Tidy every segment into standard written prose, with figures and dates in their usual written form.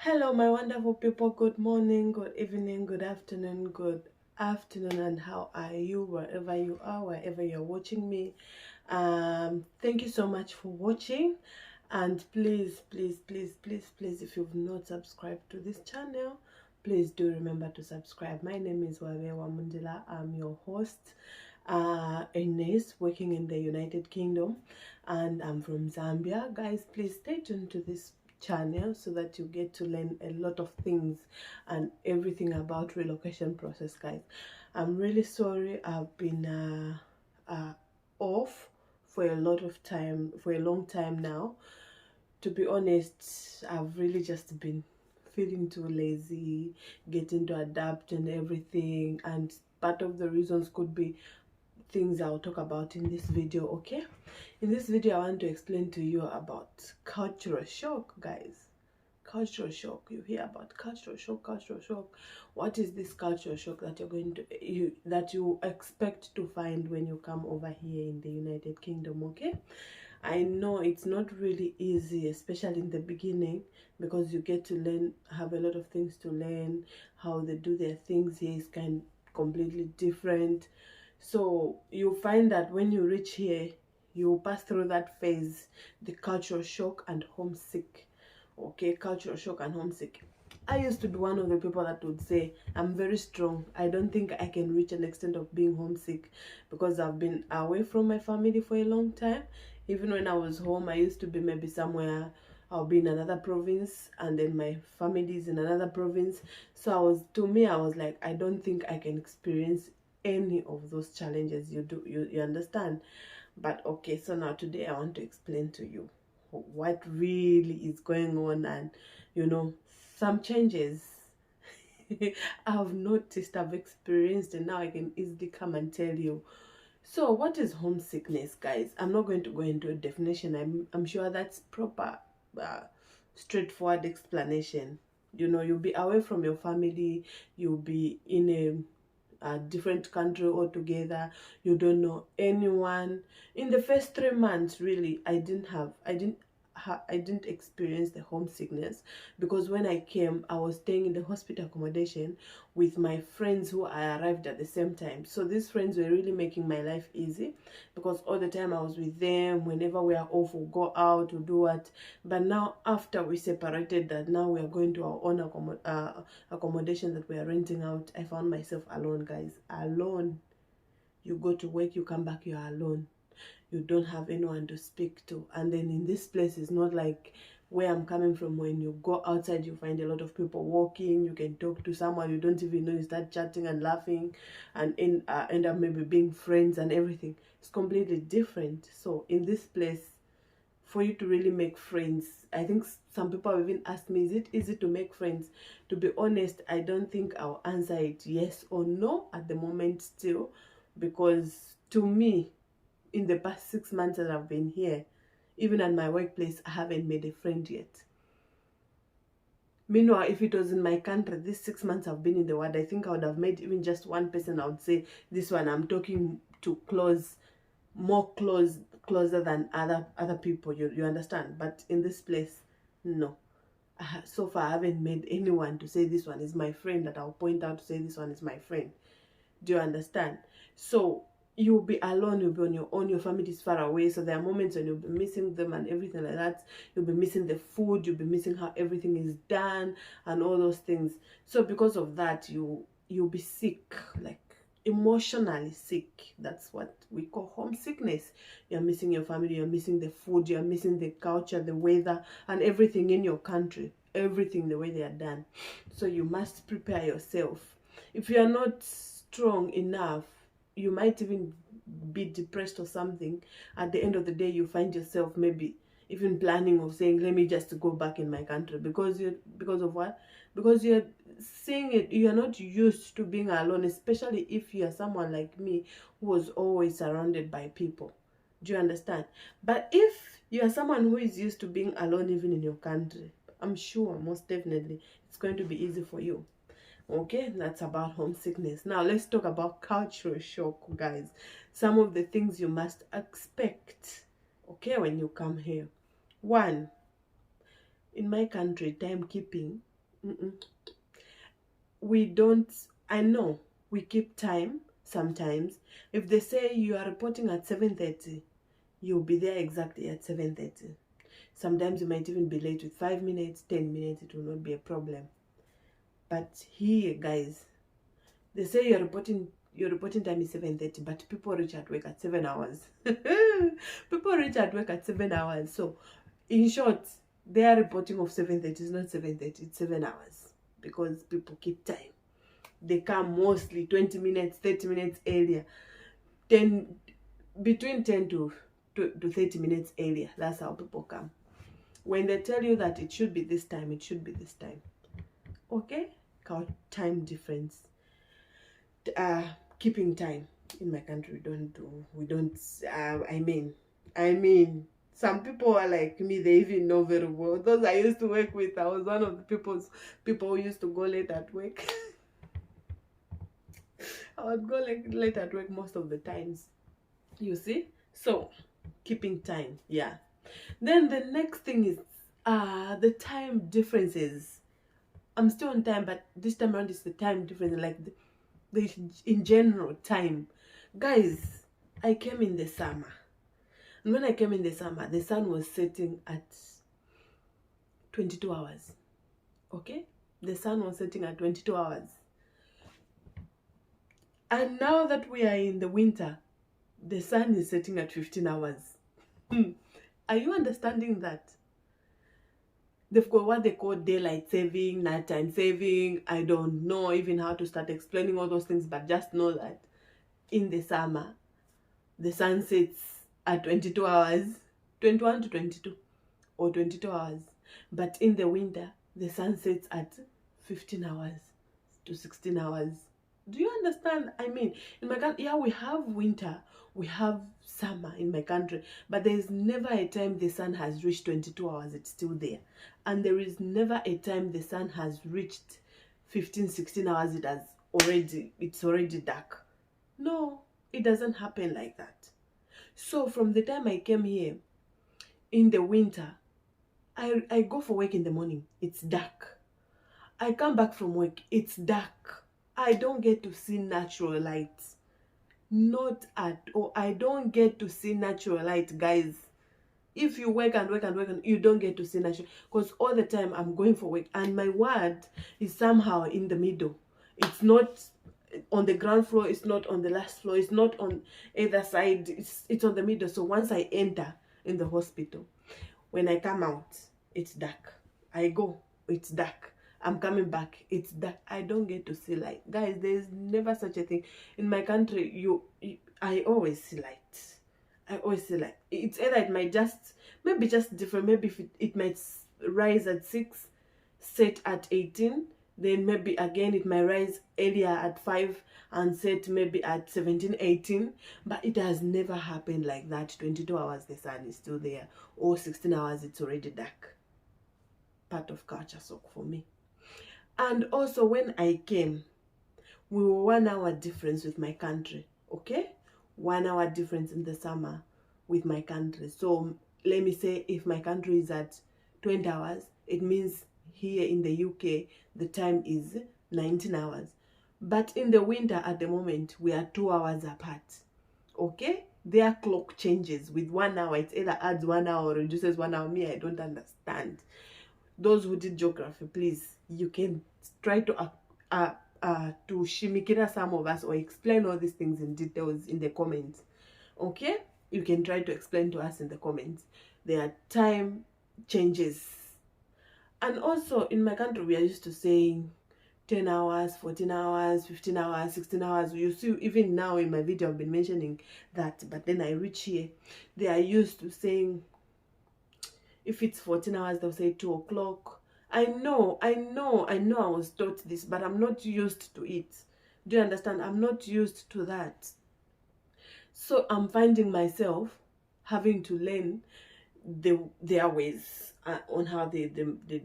Hello, my wonderful people. Good morning, good evening, good afternoon, and how are you wherever you are, wherever you're watching me? Thank you so much for watching, and please, if you've not subscribed to this channel, please do remember to subscribe. My name is Wawewa Mundila. I'm your host, a nurse working in the United Kingdom, and I'm from Zambia. Guys, please stay tuned to this channel so that you get to learn a lot of things and everything about relocation process. Guys, I'm really sorry I've been off for a long time now. To be honest, I've really just been feeling too lazy, getting to adapt and everything, and part of the reasons could be things I'll talk about in this video. Okay, in this video I want to explain to you about cultural shock. Guys, cultural shock. You hear about cultural shock. What is this cultural shock that you expect to find when you come over here in the United Kingdom? Okay, I know it's not really easy, especially in the beginning, because you get to have a lot of things to learn. How they do their things here is completely different. So you find that when you reach here, you pass through that phase, the cultural shock and homesick. Okay, cultural shock and homesick. I used to be one of the people that would say, I'm very strong. I don't think I can reach an extent of being homesick because I've been away from my family for a long time. Even when I was home, I used to be maybe somewhere, I'll be in another province, and then my family is in another province. So I was like, I don't think I can experience any of those challenges you understand. But okay, so now today I want to explain to you what really is going on, and some changes I've noticed, I've experienced, and now I can easily come and tell you. So what is homesickness, guys? I'm not going to go into a definition. I'm sure that's proper, straightforward explanation. You'll be away from your family, you'll be in a different country altogether. You don't know anyone. In the first 3 months, really, I didn't experience the homesickness, because when I came, I was staying in the hospital accommodation with my friends who I arrived at the same time. So these friends were really making my life easy, because all the time I was with them. Whenever we are off, we'll go out, we'll do what. But now, after we separated, that now we are going to our own accommodation that we are renting out, I found myself alone, guys. Alone. You go to work, you come back, you are alone. You don't have anyone to speak to. And then in this place, it's not like where I'm coming from. When you go outside, you find a lot of people walking. You can talk to someone you don't even know. You start chatting and laughing, and end up maybe being friends and everything. It's completely different. So in this place, for you to really make friends, I think some people have even asked me, is it easy to make friends? To be honest, I don't think I'll answer it yes or no at the moment still, because to me, in the past 6 months that I've been here, even at my workplace, I haven't made a friend yet. Meanwhile, if it was in my country, these 6 months I've been in the world, I think I would have made even just one person. I would say, this one I'm talking to closer than other people. You understand? But in this place, no. So far, I haven't made anyone to say this one is my friend, that I'll point out to say this one is my friend. Do you understand? So you'll be alone, you'll be on your own, your family is far away, so there are moments when you'll be missing them and everything like that. You'll be missing the food, you'll be missing how everything is done and all those things. So because of that, you'll be sick, like emotionally sick. That's what we call homesickness. You're missing your family, you're missing the food, you're missing the culture, the weather, and everything in your country, everything the way they are done. So you must prepare yourself. If you are not strong enough, you might even be depressed or something. At the end of the day, you find yourself maybe even planning of saying, let me just go back in my country, because of what? Because you're seeing it, you're not used to being alone, especially if you're someone like me who was always surrounded by people. Do you understand? But if you're someone who is used to being alone even in your country, I'm sure most definitely it's going to be easy for you. Okay, that's about homesickness. Now let's talk about cultural shock, guys. Some of the things you must expect, okay, when you come here. One, in my country, timekeeping Mm-mm. We don't, I know we keep time sometimes. If they say you are reporting at 7:30, you'll be there exactly at 7:30. Sometimes you might even be late with 5 minutes, 10 minutes, it will not be a problem. But here, guys, they say your reporting time is 7:30, but people reach at work at 7 hours. People reach at work at 7 hours. So in short, their reporting of 7:30 is not 7:30, it's 7 hours. Because people keep time. They come mostly 20 minutes, 30 minutes earlier. 10 between 10 to 30 minutes earlier. That's how people come. When they tell you that it should be this time, it should be this time. Okay? Count time difference. Keeping time in my country, I mean, some people are like me, they even know very well. Those I used to work with, I was one of the people who used to go late at work. I would go late at work most of the times, you see. So keeping time, yeah. Then the next thing is the time differences. I'm still on time, but this time around it's the time difference, like the in general time. Guys, I came in the summer, and when I came in the summer, the sun was setting at 22 hours. Okay, the sun was setting at 22 hours. And now that we are in the winter, the sun is setting at 15 hours. Are you understanding that? They've got what they call daylight saving, nighttime saving. I don't know even how to start explaining all those things, but just know that in the summer, the sun sets at 22 hours, 21 to 22, or 22 hours. But in the winter, the sun sets at 15 hours to 16 hours. Do you understand? I mean, in my country, yeah, we have winter, we have summer in my country, but there is never a time the sun has reached 22 hours, it's still there. And there is never a time the sun has reached 15, 16 hours, it's already dark. No, it doesn't happen like that. So from the time I came here in the winter, I go for work in the morning, it's dark. I come back from work, it's dark. I don't get to see natural light. Not at all. I don't get to see natural light, guys. If you work and work and work, and you don't get to see natural, because all the time I'm going for work and my ward is somehow in the middle. It's not on the ground floor, it's not on the last floor, it's not on either side, it's on the middle. So once I enter in the hospital, when I come out, it's dark. I go, it's dark. I'm coming back, it's dark. I don't get to see light. Guys, there's never such a thing. In my country, I always see light. I always see light. It's either it might maybe just different. Maybe if it might rise at 6, set at 18. Then maybe again it might rise earlier at 5 and set maybe at 17, 18. But it has never happened like that. 22 hours the sun is still there, or 16 hours it's already dark. Part of culture shock for me. And also when I came, we were 1 hour difference with my country. Okay, 1 hour difference in the summer with my country. So let me say if my country is at 20 hours, it means here in the UK the time is 19 hours. But in the winter at the moment we are 2 hours apart. Okay, their clock changes with 1 hour. It either adds 1 hour or reduces 1 hour. Me, I don't understand. Those who did geography, please, you can try to shimikira some of us or explain all these things in details in the comments. Okay, you can try to explain to us in the comments. There are time changes. And also in my country we are used to saying 10 hours, 14 hours, 15 hours, 16 hours. You see, even now in my video I've been mentioning that, but then I reach here, they are used to saying, if it's 14 hours, they'll say 2 o'clock. I know I was taught this, but I'm not used to it. Do you understand? I'm not used to that. So I'm finding myself having to learn their ways on how they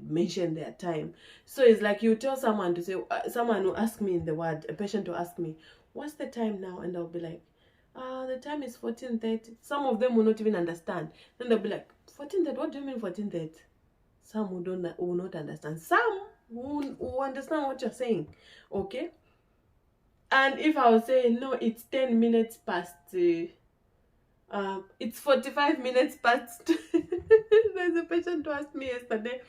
mention their time. So it's like you tell someone to say, someone will ask me in the ward, a patient will ask me, what's the time now? And I'll be like, the time is 14:30. Some of them will not even understand. Then they'll be like, 14:30, what do you mean 14:30? Some will not understand. Some who understand what you're saying, okay? And if I was saying no, it's 10 minutes past it's 45 minutes past. There's a patient who asked me yesterday,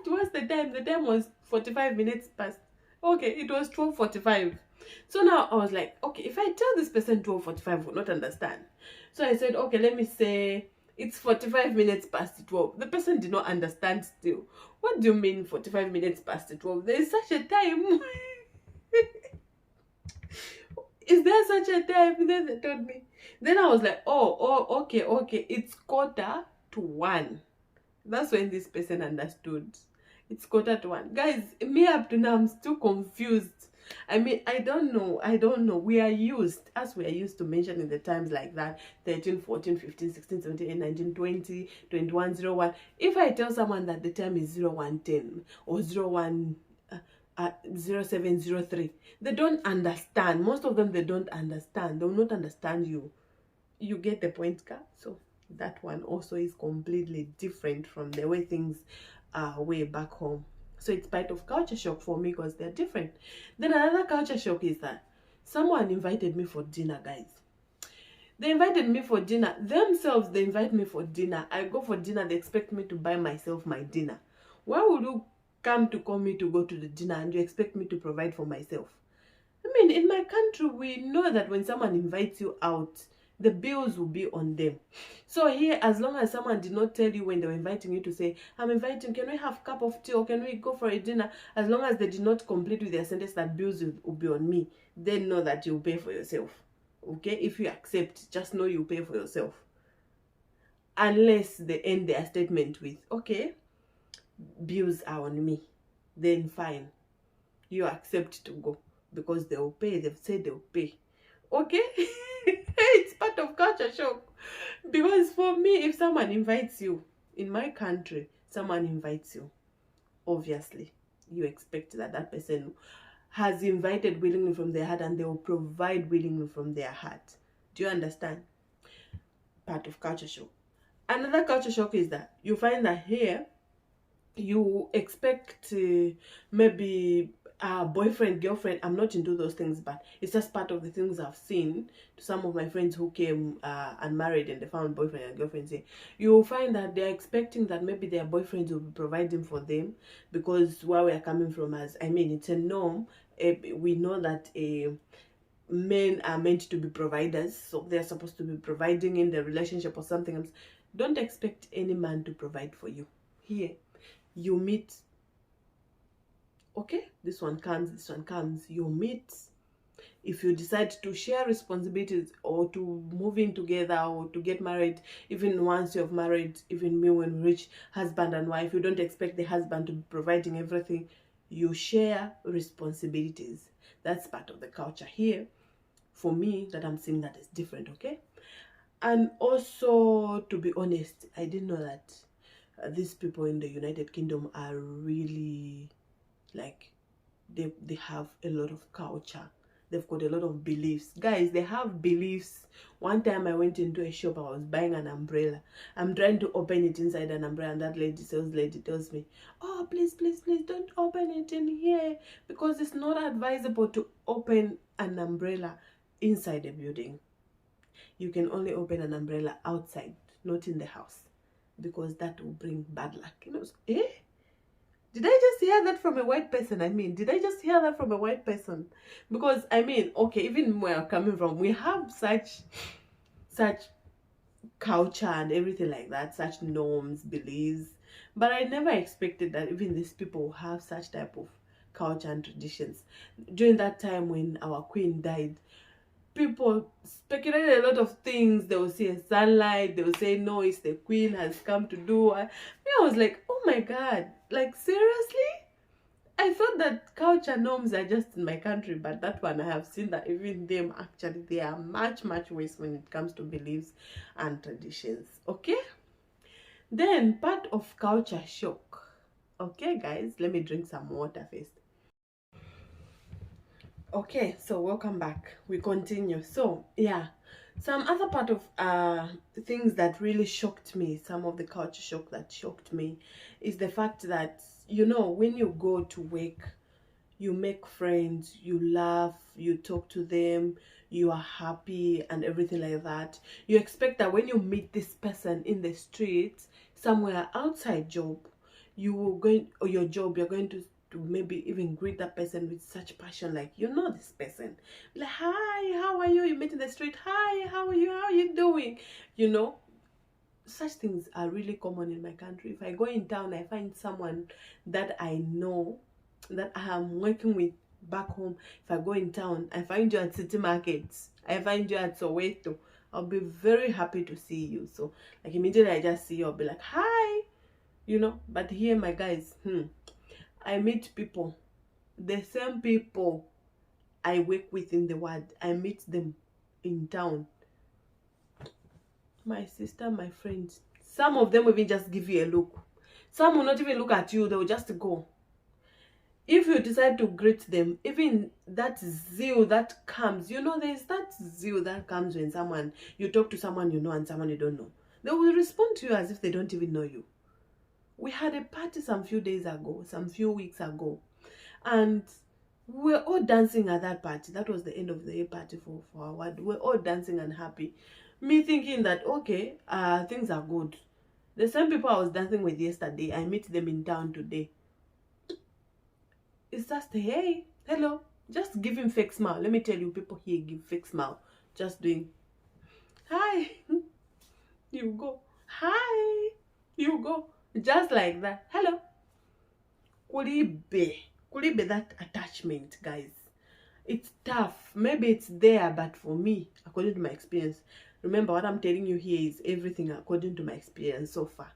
what's the time? The time was 45 minutes past. Okay, it was 12:45. So now I was like, okay, if I tell this person 12:45, will not understand. So I said, okay, let me say it's 45 minutes past 12. The person did not understand still. What do you mean 45 minutes past 12? There is such a time. Is there such a time? Then they told me. Then I was like, okay, it's 1:45. That's when this person understood. It's 1:45. Guys, me up to now, I'm still confused. I mean, I don't know. We are used to mentioning the times like that: 13, 14, 15, 16, 17, 18, 19, 20, 21, 01. If I tell someone that the time is 0110 or 01 0703, they don't understand. Most of them, they don't understand. They will not understand you. You get the point, Ka? So that one also is completely different from the way things are way back home. So it's part of culture shock for me because they're different. Then another culture shock is that someone invited me for dinner, guys. They invited me for dinner. Themselves, they invite me for dinner. I go for dinner. They expect me to buy myself my dinner. Why would you come to call me to go to the dinner and you expect me to provide for myself? I mean, in my country, we know that when someone invites you out, the bills will be on them. So here, as long as someone did not tell you when they were inviting you to say, I'm inviting, can we have a cup of tea or can we go for a dinner? As long as they did not complete with their sentence that bills will be on me, they know that you'll pay for yourself. Okay? If you accept, just know you pay for yourself. Unless they end their statement with, okay, bills are on me, then fine. You accept to go because they will pay. They've said they'll pay. Okay? It's part of culture shock. Because for me, if someone invites you, in my country, someone invites you, obviously, you expect that that person has invited willingly from their heart and they will provide willingly from their heart. Do you understand? Part of culture shock. Another culture shock is that you find that here, you expect maybe boyfriend, girlfriend. I'm not into those things, but it's just part of the things I've seen to some of my friends who came unmarried and they found boyfriend and girlfriends here. You'll find that they're expecting that maybe their boyfriends will be providing for them because where we're coming from, as I mean, it's a norm. We know that men are meant to be providers, so they're supposed to be providing in the relationship or something else. Don't expect any man to provide for you. Here, you meet, okay, this one comes, you meet. If you decide to share responsibilities or to move in together or to get married, even once you've married, even me, when we reach husband and wife, you don't expect the husband to be providing everything. You share responsibilities. That's part of the culture here. For me, that I'm seeing that is different, okay? And also, to be honest, I didn't know that these people in the United Kingdom are really, like, they have a lot of culture. They've got a lot of beliefs. Guys, they have beliefs. One time I went into a shop, I was buying an umbrella. I'm trying to open it inside an umbrella, and that sales lady tells me, oh, please, don't open it in here because it's not advisable to open an umbrella inside a building. You can only open an umbrella outside, not in the house, because that will bring bad luck. You know, did I just hear that from a white person? I mean, did I just hear that from a white person? Because, I mean, okay, even where I'm coming from, we have such culture and everything like that, such norms, beliefs. But I never expected that even these people have such type of culture and traditions. During that time when our queen died, people speculated a lot of things. They will say sunlight, they will say no, it's the queen has come to do. I was like, oh my god, like seriously? I thought that culture norms are just in my country, but that one I have seen that even them actually they are much worse when it comes to beliefs and traditions. Okay, then part of culture shock. Okay guys, let me drink some water first. Okay, so welcome back. We continue. So yeah, some other part of things that really shocked me, some of the culture shock that shocked me, is the fact that, you know, when you go to work, you make friends, you laugh, you talk to them, you are happy and everything like that. You expect that when you meet this person in the street, somewhere outside job, you will going or your job, you're going to maybe even greet that person with such passion, like you know this person. Like, hi, how are you? You meet in the street, hi, how are you? How are you doing? You know, such things are really common in my country. If I go in town, I find someone that I know, that I am working with back home. If I go in town, I find you at city markets, I find you at Soweto, I'll be very happy to see you. So like immediately I just see you, I'll be like, hi, you know. But here, my guys, I meet people, the same people I work with in the world, I meet them in town. My sister, my friends, some of them will even just give you a look. Some will not even look at you, they will just go. If you decide to greet them, even that zeal that comes, you know, there's that zeal that comes when someone, you talk to someone you know and someone you don't know. They will respond to you as if they don't even know you. We had a party some few days ago, some few weeks ago, and we were all dancing at that party. That was the end of the party for our ward. We were all dancing and happy. Me thinking that, okay, things are good. The same people I was dancing with yesterday, I meet them in town today. It's just, hey, hello, just giving fake smile. Let me tell you, people here give fake smile. Just doing, hi, you go, hi, you go, just like that. Hello. Could it be that attachment, guys? It's tough. Maybe it's there, but for me, according to my experience, remember what I'm telling you here is everything according to my experience so far.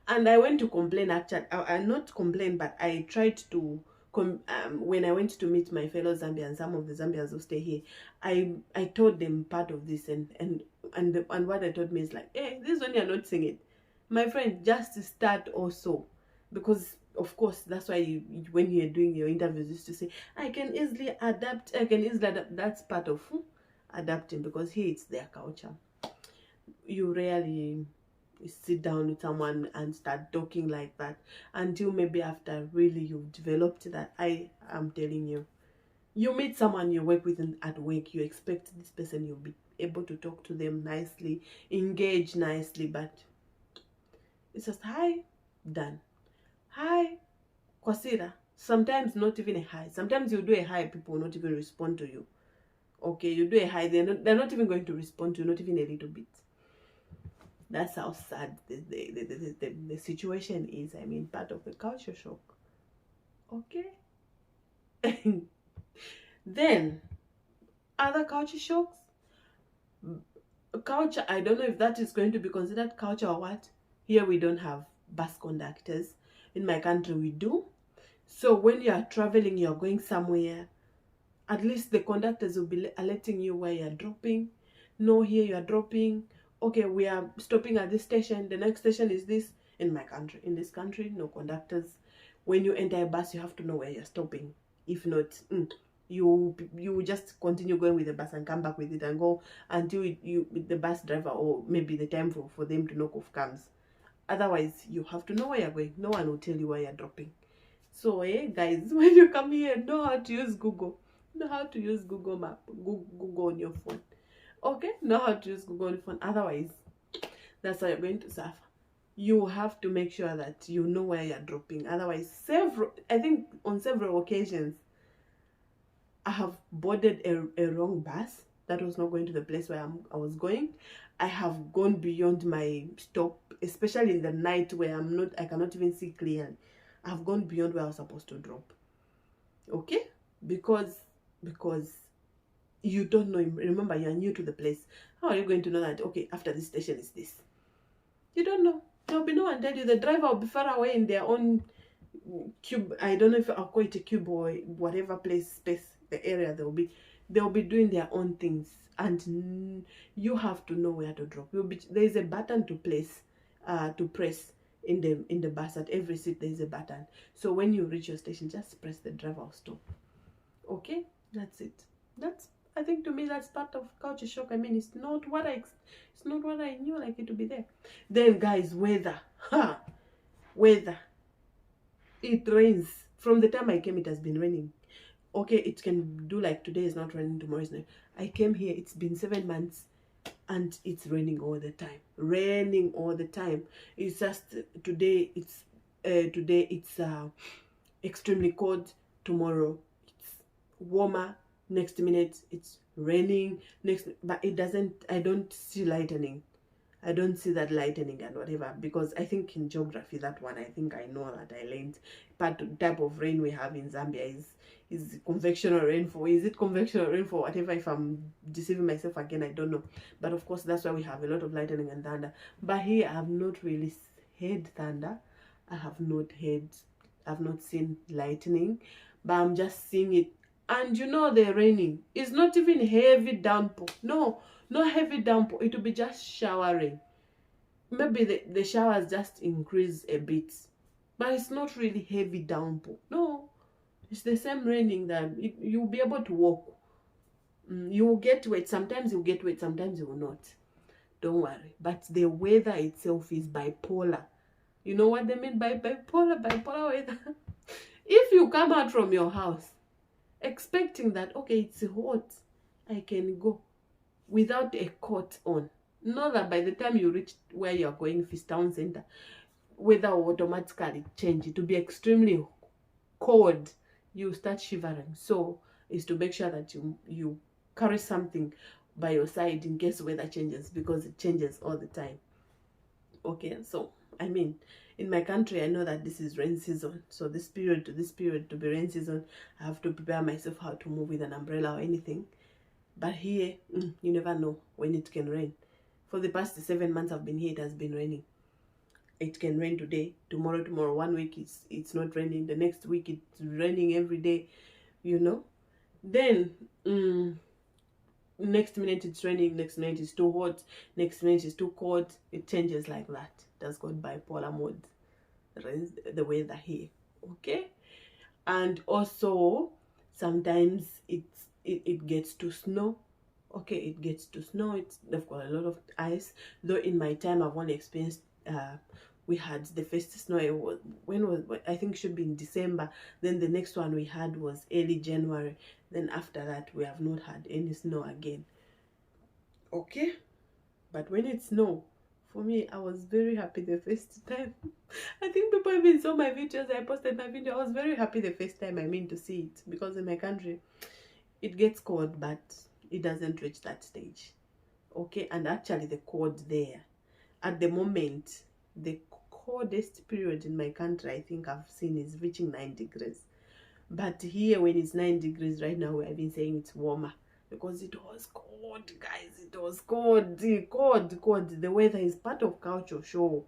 And I went to complain, actually. I not complain, but I tried to when I went to meet my fellow Zambians, some of the Zambians who stay here, I told them part of this, and what I told me is like, hey, this one you're not singing, my friend, just start also. Because of course that's why when you're doing your interviews, used to say, I can easily adapt, that's part of adapting, because here it's their culture. You rarely sit down with someone and start talking like that until maybe after really you've developed that. I am telling you, you meet someone you work with at work, you expect this person, you'll be able to talk to them nicely, engage nicely, but it's just hi, done. Hi, Kwasira. Sometimes not even a hi. Sometimes you do a hi, people will not even respond to you. Okay, you do a hi, they're not even going to respond to you, not even a little bit. That's how sad the situation is. I mean, part of the culture shock. Okay. Then, other culture shocks. Culture, I don't know if that is going to be considered culture or what. Here we don't have bus conductors. In my country, we do. So when you are traveling, you're going somewhere, at least the conductors will be alerting you where you're dropping. No, here you are dropping. Okay, we are stopping at this station. The next station is this. In my country, in this country, no conductors. When you enter a bus, you have to know where you're stopping. If not, you just continue going with the bus and come back with it and go until the bus driver, or maybe the time for them to knock off comes. Otherwise, you have to know where you're going. No one will tell you where you're dropping. So, guys, when you come here, know how to use Google. Know how to use Google Map, Google on your phone. Okay, know how to use Google on your phone. Otherwise, that's how you're going to suffer. You have to make sure that you know where you're dropping. Otherwise, I think on several occasions, I have boarded a wrong bus that was not going to the place where I was going. I have gone beyond my stop, especially in the night where I cannot even see clearly. I've gone beyond where I was supposed to drop. Okay? Because you don't know. Remember, you're new to the place. How are you going to know that, okay, after this station is this? You don't know. There'll be no one tell you. The driver will be far away in their own cube. I don't know if I'll call it a cube or whatever space, the area they'll be doing their own things, and you have to know where to drop. There is a button to press in the bus. At every seat there is a button. So when you reach your station, just press the driver stop. Okay? That's it. That's, I think, to me, that's part of culture shock. I mean, it's not what I knew like it to be there. Then, guys, weather. Ha! Weather. It rains. From the time I came, it has been raining. Okay, it can do like today is not raining, tomorrow is not. I came here, it's been 7 months, and it's raining all the time. Raining all the time. It's just today it's extremely cold. Tomorrow it's warmer. Next minute it's raining. But it doesn't. I don't see lightning. I don't see that lightning and whatever, because I think in geography, that one, I think I know that I learned. Type of rain we have in Zambia is convectional rainfall. Is it convectional rainfall? Whatever. If I'm deceiving myself again, I don't know. But of course, that's why we have a lot of lightning and thunder. But here, I have not really heard thunder. I've not seen lightning, but I'm just seeing it. And you know, the raining is not even heavy downpour. No, not heavy downpour. It will be just showering. Maybe the showers just increase a bit, but it's not really heavy downpour. No, it's the same raining that you'll be able to walk. You will get wet. Sometimes you'll get wet, sometimes you will not. Don't worry. But the weather itself is bipolar. You know what they mean by bipolar? Bipolar weather. If you come out from your house expecting that, okay, it's hot, I can go without a coat on, know that by the time you reach where you're going, Fish Town Center, weather will automatically change. It will be extremely cold. You start shivering. So is to make sure that you carry something by your side in case weather changes, because it changes all the time. Okay, so I mean, in my country, I know that this is rain season. So this period to this period to be rain season, I have to prepare myself how to move with an umbrella or anything. But here, you never know when it can rain. For the past 7 months I've been here, it has been raining. It can rain today, tomorrow. 1 week it's not raining. The next week it's raining every day, you know. Then next minute it's raining, next minute it's too hot, next minute it's too cold. It changes like that. That's called bipolar mode. The weather here, okay. And also sometimes it gets to snow. Okay, it gets to snow. They've got a lot of ice. Though in my time I've only experienced we had the first snow. I think it should be in December. Then the next one we had was early January. Then after that we have not had any snow again. Okay, but when it snowed, for me, I was very happy the first time. I think people even saw my videos. I posted my video. I was very happy the first time, I mean, to see it, because in my country it gets cold, but it doesn't reach that stage. Okay, and actually the cold there at the moment, the coldest period in my country I think I've seen is reaching 9 degrees. But here, when it's 9 degrees right now, I've been saying it's warmer, because it was cold, guys. It was cold. The weather is part of culture shock.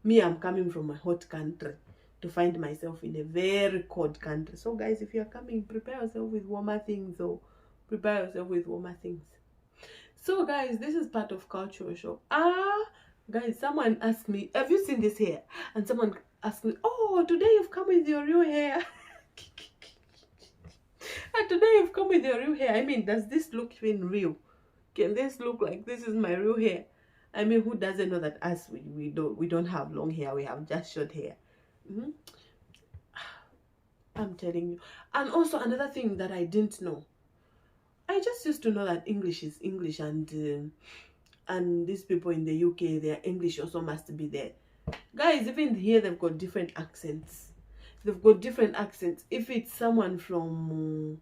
Me, I'm coming from a hot country to find myself in a very cold country. So guys, if you're coming, prepare yourself with warmer things, or prepare yourself with warmer things. So guys, this is part of cultural shock. Guys, someone asked me, have you seen this hair? And someone asked me, oh, today you've come with your real hair. And today you've come with your real hair. I mean, does this look even real? Can this look like this is my real hair? I mean, who doesn't know that us, we don't have long hair, we have just short hair. I'm telling you. And also another thing that I didn't know, I just used to know that English is English, and these people in the UK, their English also must be there. Guys, even here they've got different accents. They've got different accents. If it's someone from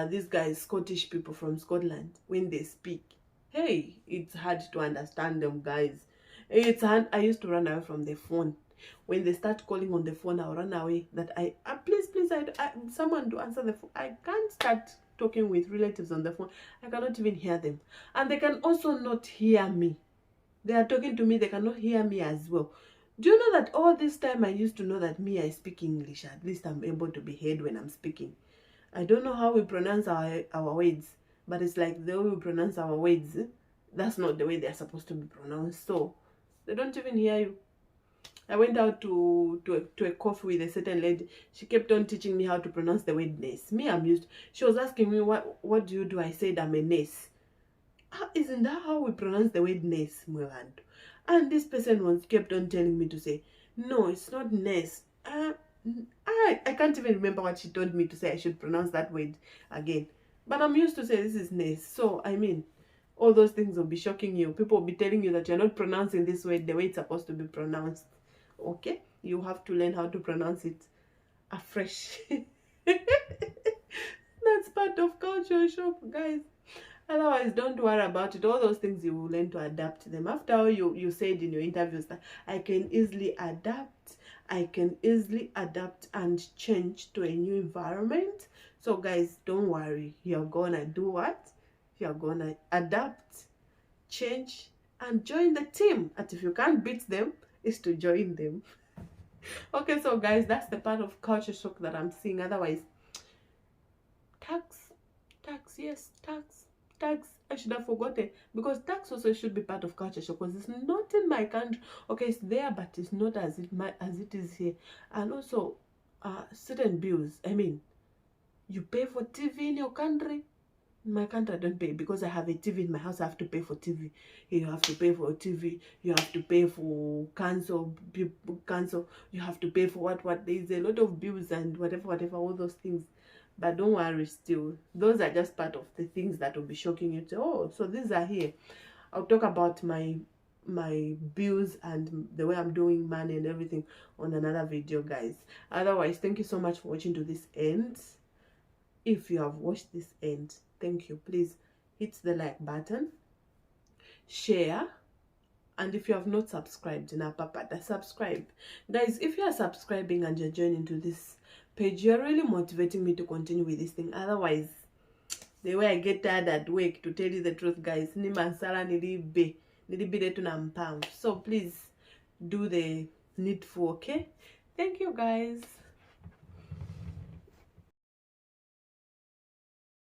these guys, Scottish people from Scotland, when they speak, hey, it's hard to understand them, guys. It's hard. I used to run away from the phone. When they start calling on the phone, I'll run away. That please, someone to answer the phone. I can't start talking with relatives on the phone. I cannot even hear them. And they can also not hear me. They are talking to me, they cannot hear me as well. Do you know that all this time I used to know that me, I speak English. At least I'm able to be heard when I'm speaking. I don't know how we pronounce our words, but it's like the way we pronounce our words, that's not the way they're supposed to be pronounced. So they don't even hear you. I went out to a coffee with a certain lady. She kept on teaching me how to pronounce the word nurse. Me, I'm used. She was asking me, what do you do? I said, I'm a nurse. Isn't that how we pronounce the word nurse, Mwelando? And this person was kept on telling me to say, no, it's not nurse. I can't even remember what she told me to say. I should pronounce that word again. But I'm used to say this is nurse. So, I mean, all those things will be shocking you. People will be telling you that you're not pronouncing this word the way it's supposed to be pronounced. Okay? You have to learn how to pronounce it afresh. That's part of culture shock, guys. Otherwise, don't worry about it. All those things you will learn to adapt them. After all, you said in your interviews that I can easily adapt. I can easily adapt and change to a new environment. So guys, don't worry. You're gonna do what? You're gonna adapt, change, and join the team. And if you can't beat them, it's to join them. Okay, so guys, that's the part of culture shock that I'm seeing. Otherwise, tax, yes, tax. I should have forgotten, because tax also should be part of culture shock, because it's not in my country. Okay, it's there, but it's not as it is here. And also, certain bills. I mean, you pay for TV in your country. In my country, I don't pay, because I have a TV in my house. I have to pay for TV. You have to pay for TV. You have to pay for council. You have to pay for what. There's a lot of bills and whatever, all those things. But don't worry, still, those are just part of the things that will be shocking you to, oh, so these are here. I'll talk about my bills and the way I'm doing money and everything on another video, guys. Otherwise, thank you so much for watching to this end. If you have watched this end, thank you. Please hit the like button, share, and if you have not subscribed, subscribe. Guys, if you are subscribing and you're joining to this page, you're really motivating me to continue with this thing. Otherwise, the way I get tired at work, to tell you the truth, guys, so please do the needful. Okay, thank you, guys.